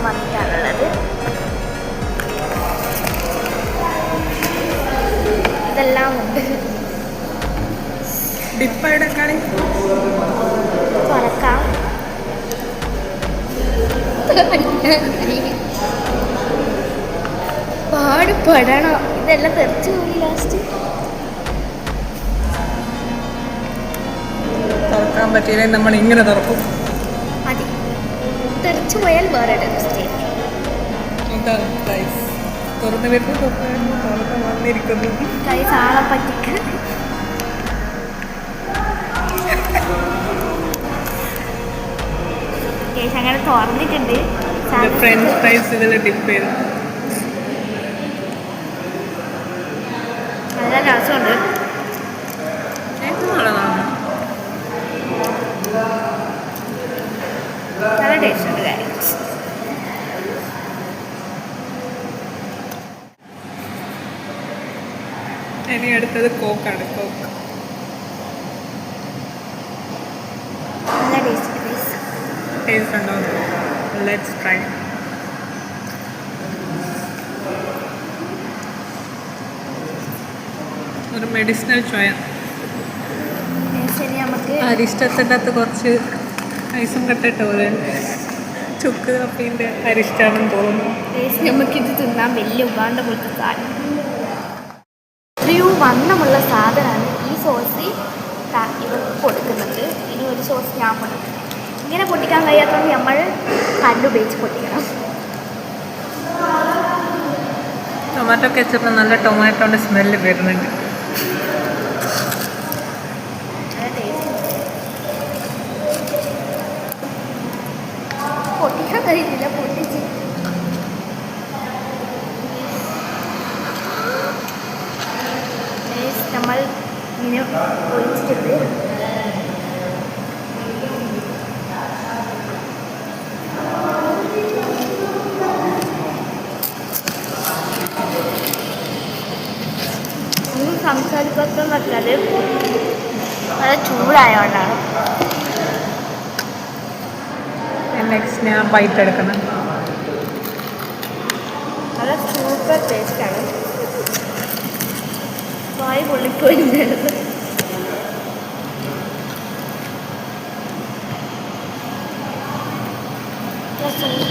വന്നിട്ടാണുള്ളത്. ഇതെല്ലാം ഉണ്ട്. തുറക്കാം. പാടുപെടണോ, ഇതെല്ലാം തെറിച്ചു പോയി ലാസ്റ്റ്. തുറക്കാൻ പറ്റിയില്ലേ നമ്മൾ ഇങ്ങനെ തുറക്കും. മതി, തെറിച്ചു പോയാൽ വേറെ മിസ്റ്റേക്ക്. തുറന്നു വരുന്നു വന്നിരിക്കുന്നു. കൈ സാളെ പറ്റിക്ക്. അങ്ങനെ തുറന്നിട്ടുണ്ട്. ഫ്രഞ്ച് ഫ്രൈസ് ഇതിൽ ഡിപ്പ് ചെയ്തു. നല്ല രസമുണ്ട്. നല്ല ടേസ്റ്റ് ഉണ്ട് കാര്യം. ഇനി അടുത്തത് കോക്കാണ്. കോക്ക് നല്ല ടേസ്റ്റ് ഉണ്ടോ? Let's try. ഒരു മെഡിസിനൽ ചോയ. ശരി, നമുക്ക് അരിഷ്ടത്തിൻ്റെ അകത്ത് കുറച്ച് ഐസും കട്ടിട്ട് പോലെ ചുക്ക് കപ്പീൻ്റെ അരിഷ്ടാണെന്ന് തോന്നുന്നു. നമുക്കിത് തിന്നാൻ വലിയ ഉപാണ്ട പോലത്തെ സാധനം. ഇത്രയും വണ്ണമുള്ള സാധനമാണ് ഈ സോസ് ഇവർക്ക് കൊടുക്കുന്നത്. ഇനി ഒരു സോസ് ഞാൻ പൊട്ടിക്കണം. ഇങ്ങനെ പൊട്ടിക്കാൻ കഴിയാത്തതുകൊണ്ട് നമ്മൾ കല്ലുപയോഗിച്ച് പൊട്ടിക്കണം. ടൊമാറ്റോ കെച്ചപ്പ് നല്ല ടൊമാറ്റോൻ്റെ സ്മെല്ല് വരുന്നുണ്ട്. പൊട്ടിക്കാൻ കഴിയില്ല, പൊട്ടിച്ച് നമ്മൾ ഇങ്ങനെ ഒഴിച്ചിട്ടുണ്ട്. ഒന്നും സംസാരിക്കാത്ത നല്ലത് നല്ല ചൂടായതുകൊണ്ടാണ്. നെക്സ്റ്റ് ഞാൻ ബൈറ്റ് എടുക്കണം. നല്ല സൂപ്പർ ടേസ്റ്റാണ്. വായി പൊള്ളിപ്പോയിരുന്നത്. സൂപ്പർ